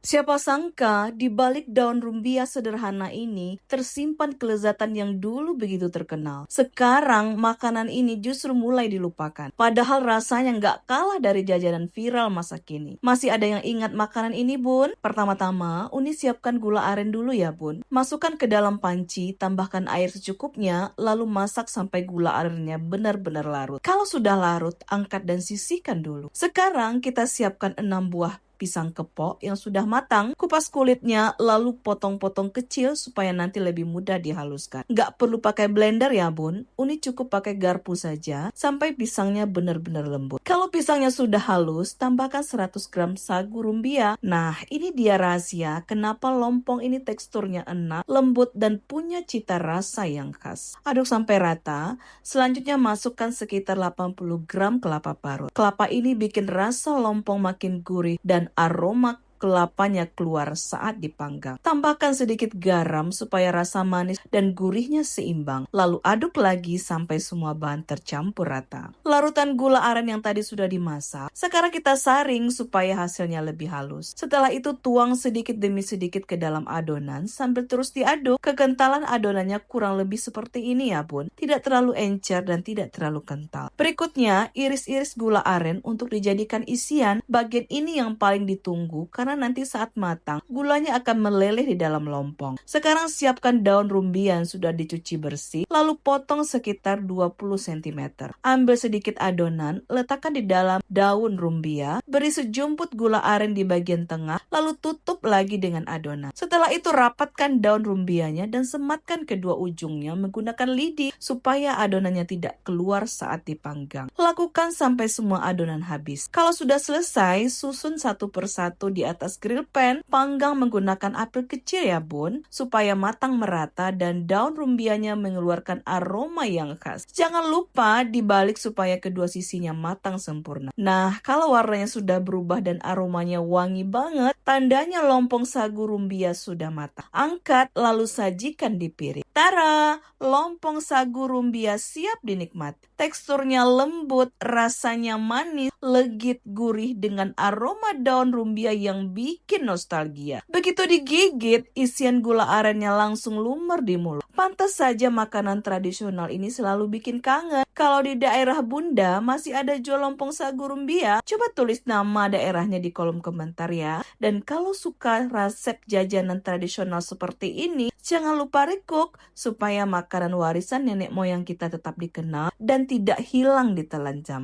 Siapa sangka di balik daun rumbia sederhana ini tersimpan kelezatan yang dulu begitu terkenal. Sekarang makanan ini justru mulai dilupakan. Padahal rasanya nggak kalah dari jajanan viral masa kini. Masih ada yang ingat makanan ini, Bun? Pertama-tama, Uni siapkan gula aren dulu ya, Bun. Masukkan ke dalam panci, tambahkan air secukupnya, lalu masak sampai gula arennya benar-benar larut. Kalau sudah larut, angkat dan sisihkan dulu. Sekarang kita siapkan 6 buah pisang kepok yang sudah matang, kupas kulitnya lalu potong-potong kecil supaya nanti lebih mudah dihaluskan. Nggak perlu pakai blender ya bun, Uni cukup pakai garpu saja sampai pisangnya benar-benar lembut. Kalau pisangnya sudah halus, tambahkan 100 gram sagu rumbia. Nah, ini dia rahasia kenapa lompong ini teksturnya enak, lembut dan punya cita rasa yang khas. Aduk sampai rata, selanjutnya masukkan sekitar 80 gram kelapa parut. Kelapa ini bikin rasa lompong makin gurih dan aroma kelapanya keluar saat dipanggang. Tambahkan sedikit garam supaya rasa manis dan gurihnya seimbang. Lalu aduk lagi sampai semua bahan tercampur rata. Larutan gula aren yang tadi sudah dimasak, sekarang kita saring supaya hasilnya lebih halus. Setelah itu tuang sedikit demi sedikit ke dalam adonan sambil terus diaduk. Kekentalan adonannya kurang lebih seperti ini ya bun. Tidak terlalu encer dan tidak terlalu kental. Berikutnya, iris-iris gula aren untuk dijadikan isian. Bagian ini yang paling ditunggu karena nanti saat matang, gulanya akan meleleh di dalam lompong. Sekarang siapkan daun rumbia yang sudah dicuci bersih, lalu potong sekitar 20 cm. Ambil sedikit adonan, letakkan di dalam daun rumbia, beri sejumput gula aren di bagian tengah, lalu tutup lagi dengan adonan. Setelah itu rapatkan daun rumbianya dan sematkan kedua ujungnya menggunakan lidi supaya adonannya tidak keluar saat dipanggang. Lakukan sampai semua adonan habis. Kalau sudah selesai, susun satu persatu di atas grill pan, panggang menggunakan api kecil ya bun, supaya matang merata dan daun rumbianya mengeluarkan aroma yang khas. Jangan lupa dibalik supaya kedua sisinya matang sempurna. Nah, kalau warnanya sudah berubah dan aromanya wangi banget, tandanya lompong sagu rumbia sudah matang. Angkat lalu sajikan di piring. Tara, lompong sagu rumbia siap dinikmati. Teksturnya lembut, rasanya manis, legit, gurih dengan aroma daun rumbia yang bikin nostalgia. Begitu digigit, isian gula arennya langsung lumer di mulut. Pantas saja makanan tradisional ini selalu bikin kangen. Kalau di daerah Bunda masih ada jual lompong sagu rumbia, coba tulis nama daerahnya di kolom komentar ya. Dan kalau suka resep jajanan tradisional seperti ini, jangan lupa recook supaya makanan warisan nenek moyang kita tetap dikenal dan tidak hilang ditelan zaman.